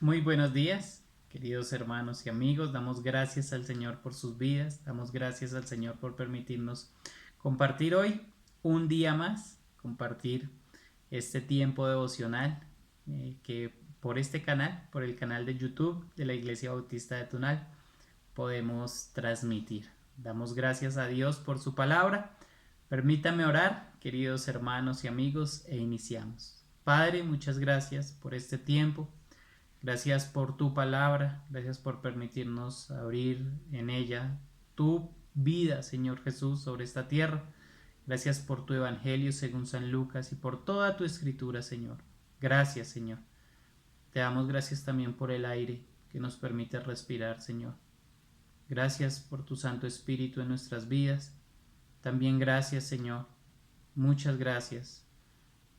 Muy buenos días, queridos hermanos y amigos. Damos gracias al Señor por sus vidas. Damos gracias al Señor por permitirnos compartir hoy un día más, compartir este tiempo devocional que por este canal, por el canal de YouTube de la Iglesia Bautista de Tunal, podemos transmitir. Damos gracias a Dios por su palabra. Permítame orar, queridos hermanos y amigos, e iniciamos. Padre, muchas gracias por este tiempo. Gracias por tu palabra, gracias por permitirnos abrir en ella tu vida, Señor Jesús, sobre esta tierra. Gracias por tu Evangelio según San Lucas y por toda tu escritura, Señor. Gracias, Señor. Te damos gracias también por el aire que nos permite respirar, Señor. Gracias por tu Santo Espíritu en nuestras vidas. También gracias, Señor. Muchas gracias.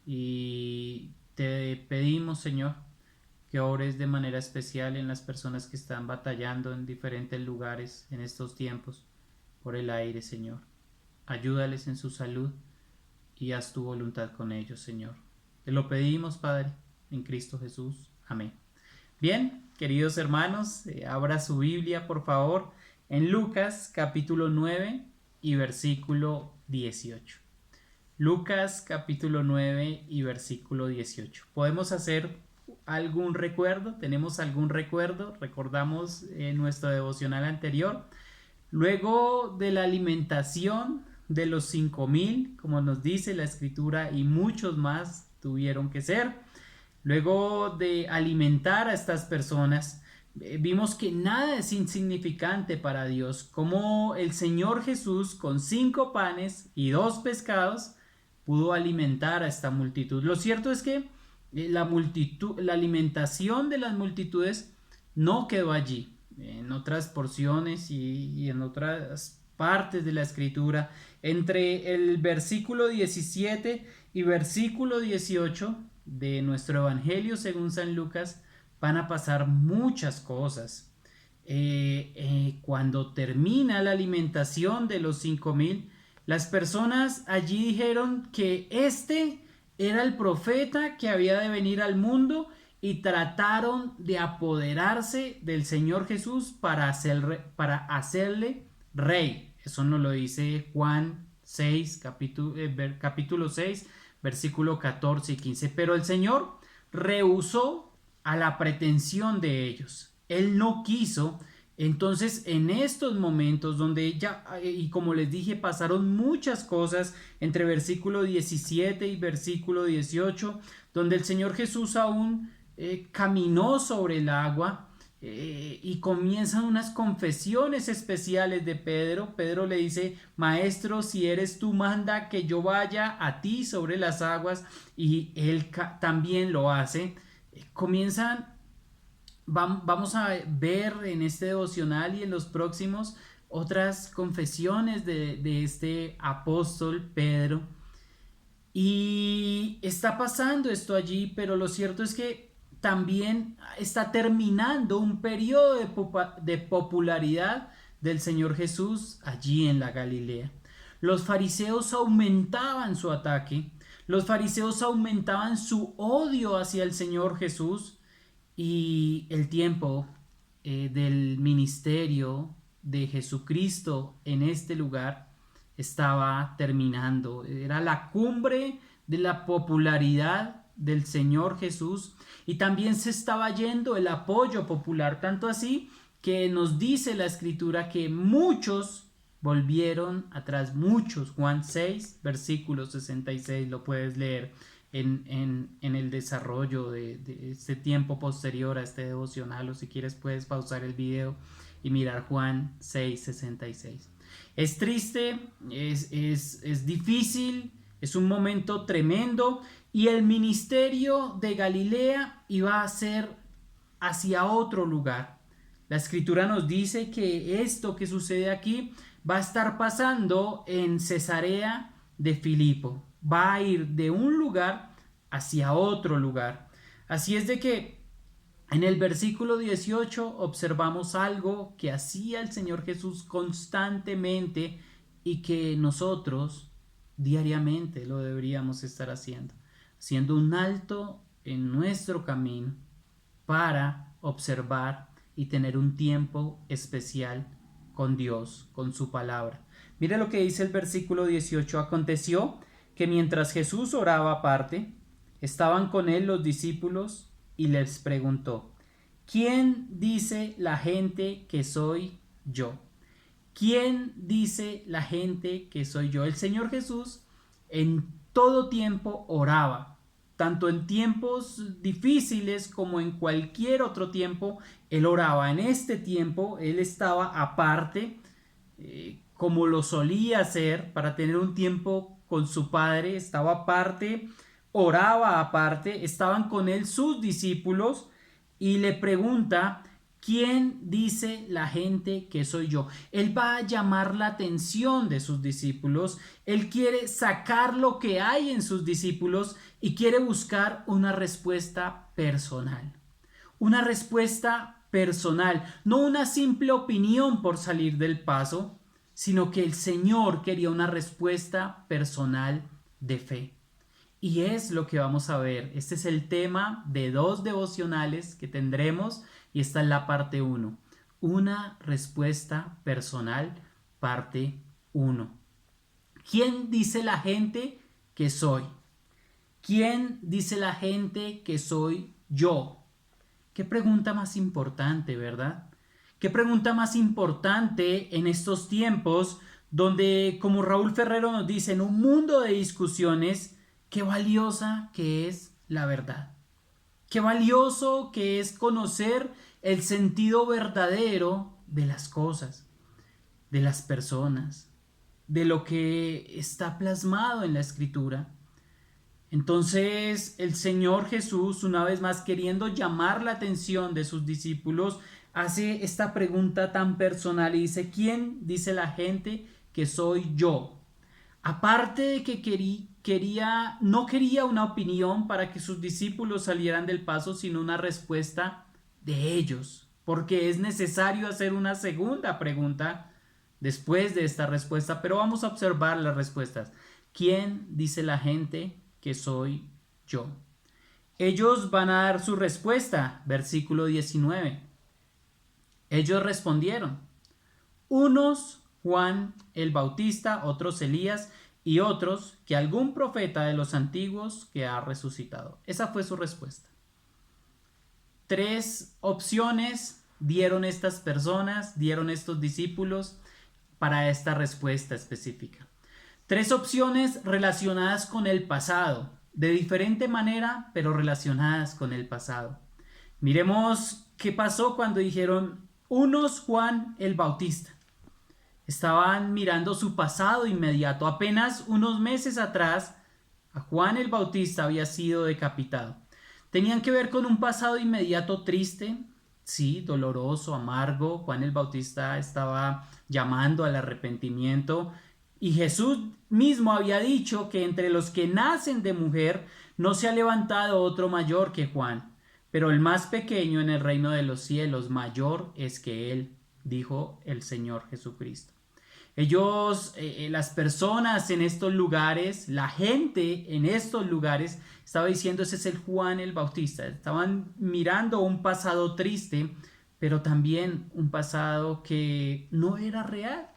Y te pedimos, Señor, que ores de manera especial en las personas que están batallando en diferentes lugares en estos tiempos por el aire, Señor. Ayúdales en su salud y haz tu voluntad con ellos, Señor. Te lo pedimos, Padre, en Cristo Jesús. Amén. Bien, queridos hermanos, abra su Biblia, por favor, en Lucas capítulo 9 y versículo 18. Lucas capítulo 9 y versículo 18. Podemos hacer algún recuerdo, tenemos algún recuerdo, recordamos nuestro devocional anterior. Luego de la alimentación de los 5,000, como nos dice la escritura, y muchos más tuvieron que ser. Luego de alimentar a estas personas, vimos que nada es insignificante para Dios, como el Señor Jesús con 5 panes y 2 pescados pudo alimentar a esta multitud. Lo cierto es que la alimentación de las multitudes no quedó allí. En otras porciones y en otras partes de la escritura, entre el versículo 17 y versículo 18 de nuestro Evangelio según San Lucas, van a pasar muchas cosas. Cuando termina la alimentación de los 5,000, las personas allí dijeron que este era el profeta que había de venir al mundo y trataron de apoderarse del Señor Jesús para hacerle rey. Eso nos lo dice Juan 6, capítulo 6, versículo 14 y 15. Pero el Señor rehusó a la pretensión de ellos. Él no quiso. Entonces, en estos momentos donde ya, y como les dije, pasaron muchas cosas entre versículo 17 y versículo 18, donde el Señor Jesús aún caminó sobre el agua, y comienzan unas confesiones especiales de Pedro. Pedro le dice: Maestro, si eres tú, manda que yo vaya a ti sobre las aguas, y él también lo hace. Comienzan Vamos a ver en este devocional y en los próximos otras confesiones de este apóstol Pedro. Y está pasando esto allí, pero lo cierto es que también está terminando un periodo de popularidad del Señor Jesús allí en la Galilea. Los fariseos aumentaban su ataque, los fariseos aumentaban su odio hacia el Señor Jesús, y el tiempo del ministerio de Jesucristo en este lugar estaba terminando. Era la cumbre de la popularidad del Señor Jesús, y también se estaba yendo el apoyo popular, tanto así que nos dice la escritura que muchos volvieron atrás, muchos. Juan 6, versículo 66, lo puedes leer en el desarrollo de este tiempo posterior a este devocional, o si quieres puedes pausar el video y mirar Juan 6, 66. Es triste, es difícil, es un momento tremendo, y el ministerio de Galilea iba a ser hacia otro lugar. La escritura nos dice que esto que sucede aquí va a estar pasando en Cesarea de Filipo. Va a ir de un lugar hacia otro lugar. Así es de que en el versículo 18 observamos algo que hacía el Señor Jesús constantemente y que nosotros diariamente lo deberíamos estar haciendo un alto en nuestro camino para observar y tener un tiempo especial con Dios, con su palabra. Mire lo que dice el versículo 18. Aconteció que mientras Jesús oraba aparte, estaban con él los discípulos y les preguntó: ¿quién dice la gente que soy yo? ¿Quién dice la gente que soy yo? El Señor Jesús en todo tiempo oraba, tanto en tiempos difíciles como en cualquier otro tiempo, Él oraba. En este tiempo Él estaba aparte, como lo solía hacer, para tener un tiempo con su Padre, estaba aparte, oraba aparte, estaban con Él sus discípulos y le pregunta: ¿quién dice la gente que soy yo? Él va a llamar la atención de sus discípulos. Él quiere sacar lo que hay en sus discípulos y quiere buscar una respuesta personal. Una respuesta personal, no una simple opinión por salir del paso, sino que el Señor quería una respuesta personal de fe. Y es lo que vamos a ver. Este es el tema de 2 devocionales que tendremos y esta es la parte 1. Una respuesta personal, parte 1. ¿Quién dice la gente que soy? ¿Quién dice la gente que soy yo? Qué pregunta más importante, ¿verdad? Qué pregunta más importante en estos tiempos donde, como Raúl Ferrero nos dice, en un mundo de discusiones, qué valiosa que es la verdad. Qué valioso que es conocer el sentido verdadero de las cosas, de las personas, de lo que está plasmado en la Escritura. Entonces el Señor Jesús, una vez más queriendo llamar la atención de sus discípulos, hace esta pregunta tan personal y dice: ¿quién dice la gente que soy yo? Aparte de que no quería una opinión para que sus discípulos salieran del paso, sino una respuesta de ellos, porque es necesario hacer una segunda pregunta después de esta respuesta, pero vamos a observar las respuestas. ¿Quién dice la gente que soy yo? Ellos van a dar su respuesta, versículo 19. Ellos respondieron: unos Juan el Bautista, otros Elías y otros que algún profeta de los antiguos que ha resucitado. Esa fue su respuesta. 3 opciones dieron estas personas, dieron estos discípulos para esta respuesta específica. 3 opciones relacionadas con el pasado, de diferente manera, pero relacionadas con el pasado. Miremos qué pasó cuando dijeron unos Juan el Bautista. Estaban mirando su pasado inmediato. Apenas unos meses atrás, a Juan el Bautista había sido decapitado. Tenían que ver con un pasado inmediato triste, sí, doloroso, amargo. Juan el Bautista estaba llamando al arrepentimiento y Jesús mismo había dicho que entre los que nacen de mujer no se ha levantado otro mayor que Juan, pero el más pequeño en el reino de los cielos mayor es que él, dijo el Señor Jesucristo. Ellos, las personas en estos lugares, la gente en estos lugares estaba diciendo: ese es el Juan el Bautista. Estaban mirando un pasado triste, pero también un pasado que no era real.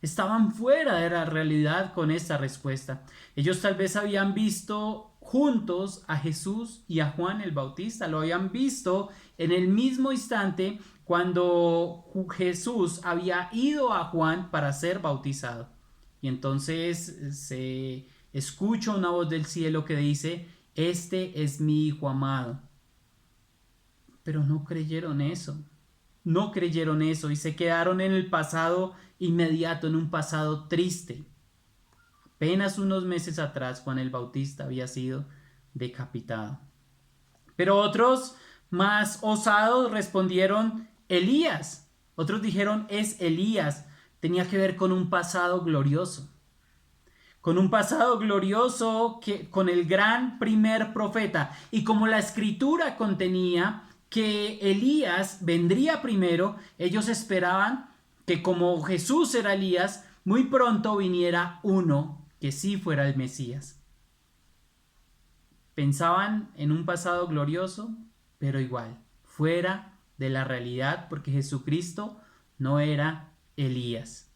Estaban fuera de la realidad con esta respuesta. Ellos tal vez habían visto juntos a Jesús y a Juan el Bautista. Lo habían visto en el mismo instante cuando Jesús había ido a Juan para ser bautizado. Y entonces se escucha una voz del cielo que dice: este es mi Hijo amado. Pero no creyeron eso. No creyeron eso y se quedaron en el pasado inmediato, en un pasado triste. Apenas unos meses atrás Juan el Bautista había sido decapitado. Pero otros más osados respondieron: Elías. Otros dijeron: es Elías. Tenía que ver con un pasado glorioso. Con un pasado glorioso con el gran primer profeta. Y como la escritura contenía que Elías vendría primero, ellos esperaban que, como Jesús era Elías, muy pronto viniera uno que sí fuera el Mesías. Pensaban en un pasado glorioso, pero igual, fuera de la realidad, porque Jesucristo no era Elías.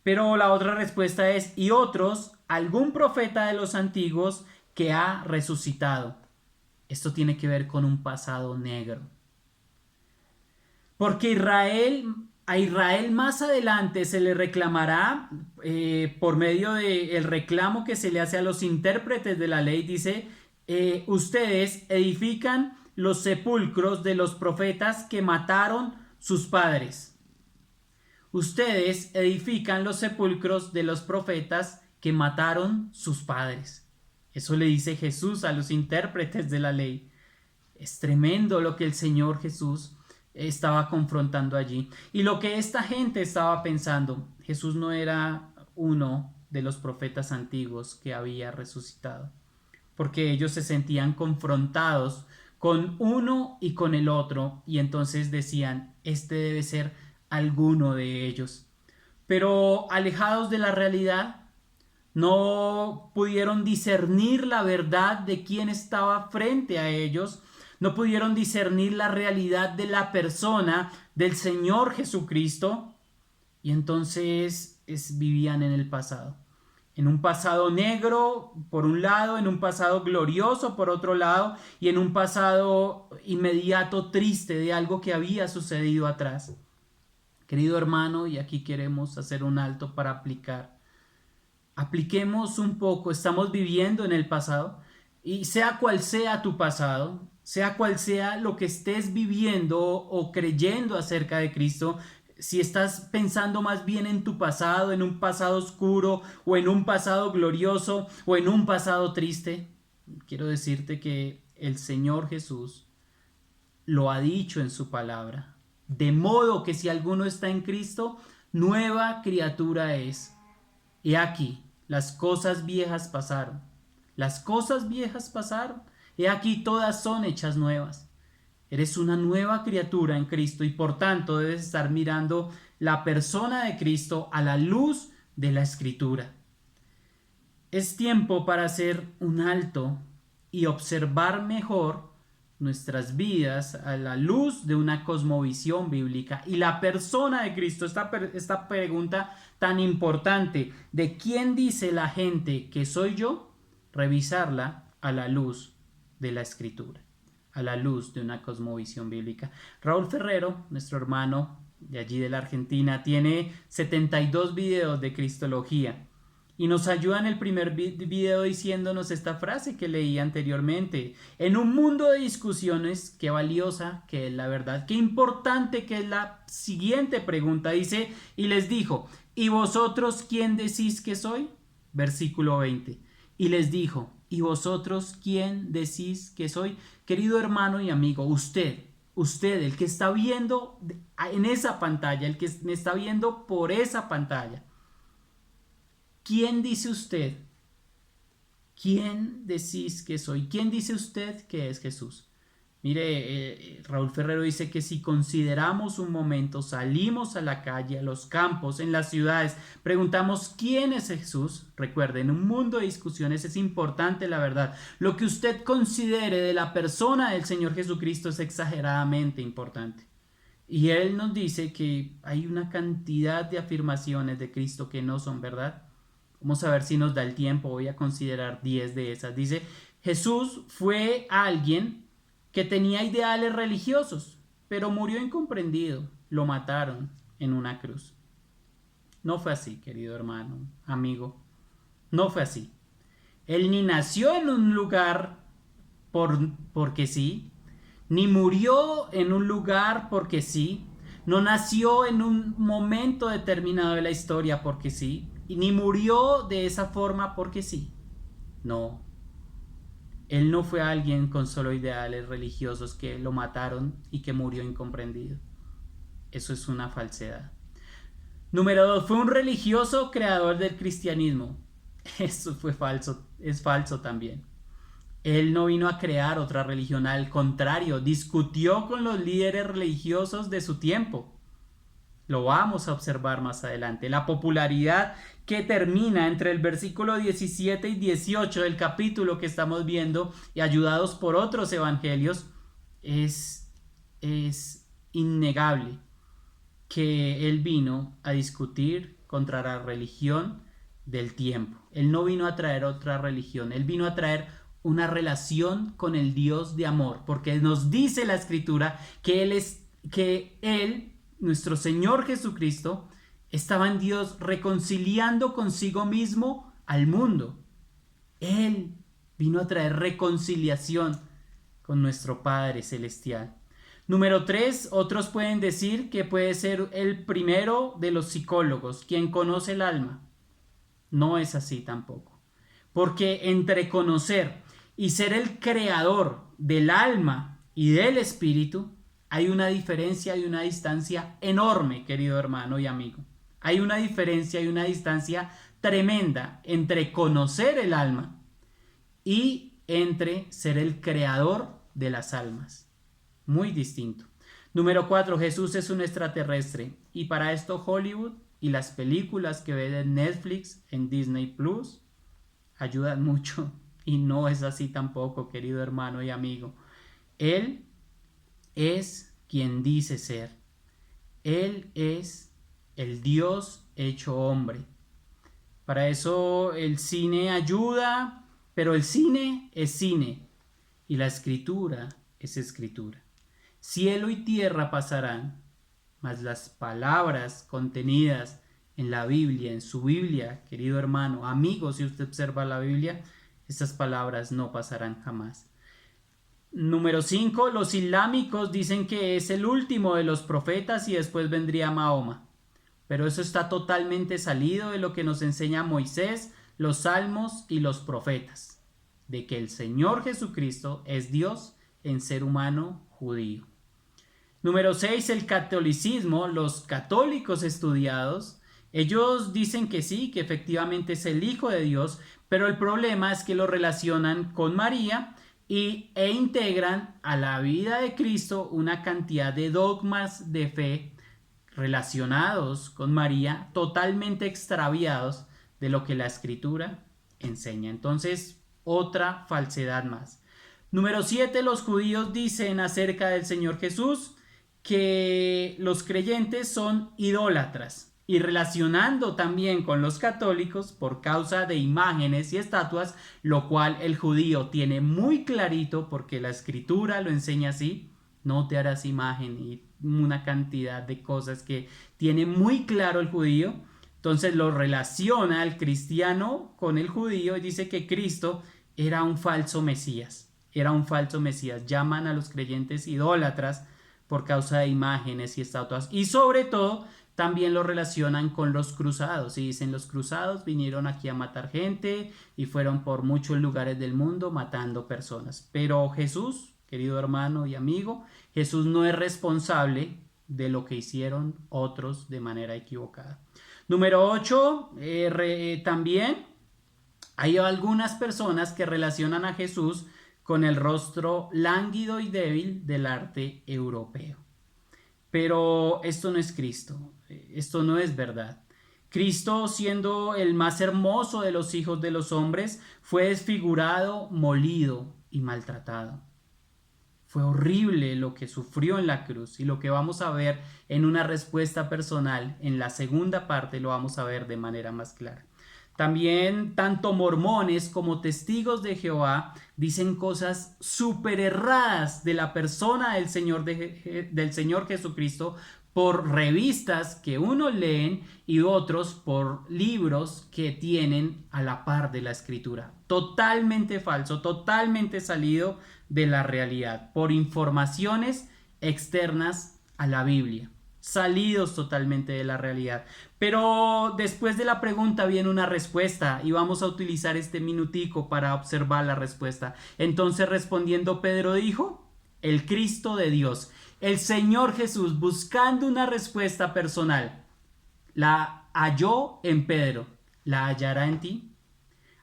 Pero la otra respuesta es, y otros, algún profeta de los antiguos que ha resucitado. Esto tiene que ver con un pasado negro. Porque a Israel más adelante se le reclamará por medio del reclamo que se le hace a los intérpretes de la ley. Dice, ustedes edifican los sepulcros de los profetas que mataron sus padres. Ustedes edifican los sepulcros de los profetas que mataron sus padres. Eso le dice Jesús a los intérpretes de la ley. Es tremendo lo que el Señor Jesús estaba confrontando allí. Y lo que esta gente estaba pensando, Jesús no era uno de los profetas antiguos que había resucitado, porque ellos se sentían confrontados con uno y con el otro, y entonces decían, este debe ser alguno de ellos. Pero alejados de la realidad, no pudieron discernir la verdad de quién estaba frente a ellos, no pudieron discernir la realidad de la persona del Señor Jesucristo, y entonces vivían en el pasado. En un pasado negro por un lado, en un pasado glorioso por otro lado, y en un pasado inmediato triste de algo que había sucedido atrás. Querido hermano, y aquí queremos hacer un alto para aplicar. Apliquemos un poco, estamos viviendo en el pasado, y sea cual sea tu pasado, sea cual sea lo que estés viviendo o creyendo acerca de Cristo, si estás pensando más bien en tu pasado, en un pasado oscuro, o en un pasado glorioso, o en un pasado triste, quiero decirte que el Señor Jesús lo ha dicho en su palabra. De modo que si alguno está en Cristo, nueva criatura es. He aquí, las cosas viejas pasaron. Las cosas viejas pasaron. He aquí, todas son hechas nuevas. Eres una nueva criatura en Cristo y por tanto debes estar mirando la persona de Cristo a la luz de la Escritura. Es tiempo para hacer un alto y observar mejor nuestras vidas a la luz de una cosmovisión bíblica y la persona de Cristo. Esta pregunta tan importante, ¿de quién dice la gente que soy yo? Revisarla a la luz de la Escritura, a la luz de una cosmovisión bíblica. Raúl Ferrero, nuestro hermano de allí de la Argentina, tiene 72 videos de cristología y nos ayuda en el primer video diciéndonos esta frase que leí anteriormente: en un mundo de discusiones, qué valiosa que es la verdad, qué importante que es la siguiente pregunta. Dice, y les dijo, ¿y vosotros quién decís que soy? Versículo 20. Y les dijo, ¿y vosotros quién decís que soy? Querido hermano y amigo, usted, el que está viendo en esa pantalla, el que me está viendo por esa pantalla, ¿quién dice usted? ¿Quién decís que soy? ¿Quién dice usted que es Jesús? Mire, Raúl Ferrero dice que si consideramos un momento, salimos a la calle, a los campos, en las ciudades, preguntamos ¿quién es Jesús? Recuerden, en un mundo de discusiones es importante la verdad. Lo que usted considere de la persona del Señor Jesucristo es exageradamente importante. Y Él nos dice que hay una cantidad de afirmaciones de Cristo que no son verdad. Vamos a ver si nos da el tiempo, voy a considerar 10 de esas. Dice, Jesús fue alguien que tenía ideales religiosos, pero murió incomprendido, lo mataron en una cruz. No fue así, querido hermano, amigo, no fue así. Él ni nació en un lugar porque sí, ni murió en un lugar porque sí, no nació en un momento determinado de la historia porque sí, y ni murió de esa forma porque sí. No. Él no fue alguien con solo ideales religiosos que lo mataron y que murió incomprendido. Eso es una falsedad. Número 2, fue un religioso creador del cristianismo. Eso fue falso, es falso también. Él no vino a crear otra religión, al contrario, discutió con los líderes religiosos de su tiempo. Lo vamos a observar más adelante. La popularidad que termina entre el versículo 17 y 18 del capítulo que estamos viendo y ayudados por otros evangelios es innegable que Él vino a discutir contra la religión del tiempo. Él no vino a traer otra religión, Él vino a traer una relación con el Dios de amor, porque nos dice la Escritura que Él, nuestro Señor Jesucristo, estaba en Dios reconciliando consigo mismo al mundo. Él vino a traer reconciliación con nuestro Padre Celestial. Número 3, otros pueden decir que puede ser el primero de los psicólogos, quien conoce el alma. No es así tampoco. Porque entre conocer y ser el creador del alma y del espíritu, hay una diferencia y una distancia enorme, querido hermano y amigo. Hay una diferencia y una distancia tremenda entre conocer el alma y entre ser el creador de las almas. Muy distinto. Número 4, Jesús es un extraterrestre. Y para esto Hollywood y las películas que ven en Netflix, en Disney Plus, ayudan mucho. Y no es así tampoco, querido hermano y amigo. Él es quien dice ser. Él es el Dios hecho hombre. Para eso el cine ayuda, pero el cine es cine. Y la escritura es escritura. Cielo y tierra pasarán, mas las palabras contenidas en la Biblia, en su Biblia, querido hermano, amigo, si usted observa la Biblia, estas palabras no pasarán jamás. Número 5, los islámicos dicen que es el último de los profetas y después vendría Mahoma. Pero eso está totalmente salido de lo que nos enseña Moisés, los salmos y los profetas, de que el Señor Jesucristo es Dios en ser humano judío. Número 6, el catolicismo, los católicos estudiados, ellos dicen que sí, que efectivamente es el Hijo de Dios, pero el problema es que lo relacionan con María e integran a la vida de Cristo una cantidad de dogmas de fe relacionados con María, totalmente extraviados de lo que la Escritura enseña. Entonces, otra falsedad más. Número 7, los judíos dicen acerca del Señor Jesús que los creyentes son idólatras, y relacionando también con los católicos por causa de imágenes y estatuas, lo cual el judío tiene muy clarito porque la Escritura lo enseña así: no te harás imagen, y una cantidad de cosas que tiene muy claro el judío. Entonces lo relaciona el cristiano con el judío y dice que Cristo era un falso Mesías. Era un falso Mesías. Llaman a los creyentes idólatras por causa de imágenes y estatuas. Y sobre todo también lo relacionan con los cruzados. Y dicen: los cruzados vinieron aquí a matar gente y fueron por muchos lugares del mundo matando personas. Pero Jesús, querido hermano y amigo, Jesús no es responsable de lo que hicieron otros de manera equivocada. Número 8, también hay algunas personas que relacionan a Jesús con el rostro lánguido y débil del arte europeo. Pero esto no es Cristo, esto no es verdad. Cristo, siendo el más hermoso de los hijos de los hombres, fue desfigurado, molido y maltratado. Fue horrible lo que sufrió en la cruz, y lo que vamos a ver en una respuesta personal, en la segunda parte, lo vamos a ver de manera más clara. También tanto mormones como testigos de Jehová dicen cosas súper erradas de la persona del Señor Jesucristo por revistas que unos leen y otros por libros que tienen a la par de la Escritura. Totalmente falso, totalmente salido de la realidad, por informaciones externas a la Biblia. Salidos totalmente de la realidad. Pero después de la pregunta viene una respuesta, y vamos a utilizar este minutico para observar la respuesta. Entonces, respondiendo, Pedro dijo: el Cristo de Dios. El Señor Jesús, buscando una respuesta personal, la halló en Pedro. ¿La hallará en ti?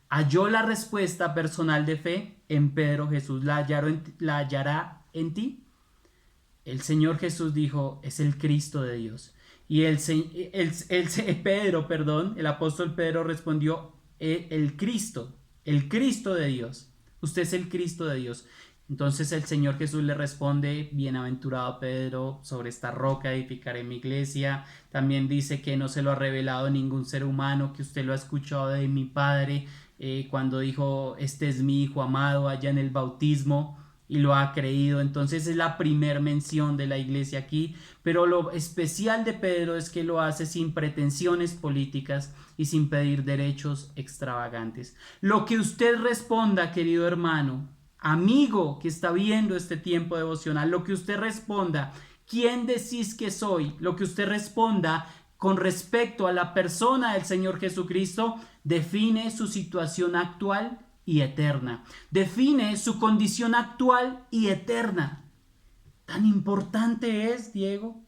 ¿Halló la respuesta personal de fe en Pedro? Jesús la hallará en ti. El Señor Jesús dijo: es el Cristo de Dios. Y el apóstol Pedro respondió: el Cristo de Dios. Usted es el Cristo de Dios. Entonces el Señor Jesús le responde: bienaventurado Pedro, sobre esta roca edificaré mi iglesia. También dice que no se lo ha revelado ningún ser humano, que usted lo ha escuchado de mi Padre, cuando dijo: este es mi Hijo amado, allá en el bautismo, y lo ha creído. Entonces es la primer mención de la iglesia aquí, pero lo especial de Pedro es que lo hace sin pretensiones políticas y sin pedir derechos extravagantes. Lo que usted responda, querido hermano, amigo que está viendo este tiempo devocional, lo que usted responda: ¿quién decís que soy? Lo que usted responda con respecto a la persona del Señor Jesucristo define su situación actual y eterna. Define su condición actual y eterna. ¿Tan importante es, Diego?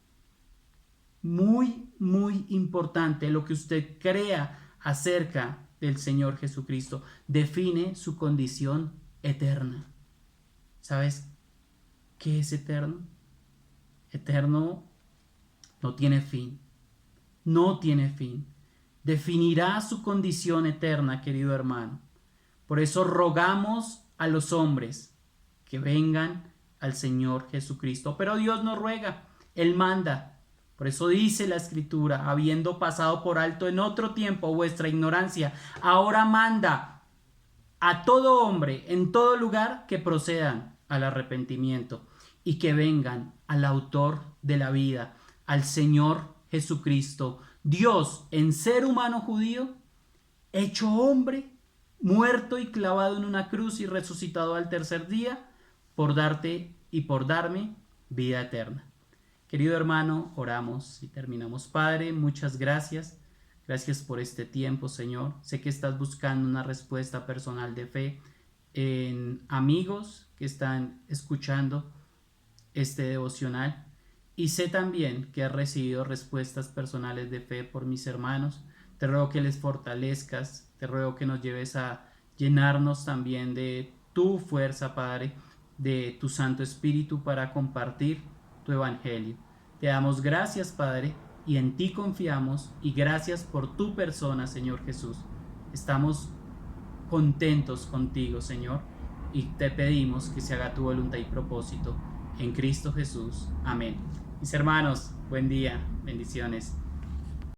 Muy, muy importante. Lo que usted crea acerca del Señor Jesucristo define su condición eterna. ¿Sabes qué es eterno? Eterno no tiene fin. No tiene fin. Definirá su condición eterna, querido hermano. Por eso rogamos a los hombres que vengan al Señor Jesucristo. Pero Dios no ruega, Él manda. Por eso dice la Escritura: habiendo pasado por alto en otro tiempo vuestra ignorancia, ahora manda a todo hombre en todo lugar que procedan al arrepentimiento y que vengan al autor de la vida, al Señor Jesucristo. Dios en ser humano judío, hecho hombre, muerto y clavado en una cruz y resucitado al tercer día, por darte y por darme vida eterna. Querido hermano, oramos y terminamos. Padre, muchas gracias. Gracias por este tiempo, Señor. Sé que estás buscando una respuesta personal de fe en amigos que están escuchando este devocional. Y sé también que has recibido respuestas personales de fe por mis hermanos. Te ruego que les fortalezcas. Te ruego que nos lleves a llenarnos también de tu fuerza, Padre, de tu Santo Espíritu para compartir tu Evangelio. Te damos gracias, Padre, y en ti confiamos, y gracias por tu persona, Señor Jesús. Estamos contentos contigo, Señor, y te pedimos que se haga tu voluntad y propósito en Cristo Jesús. Amén. Mis hermanos, buen día, bendiciones.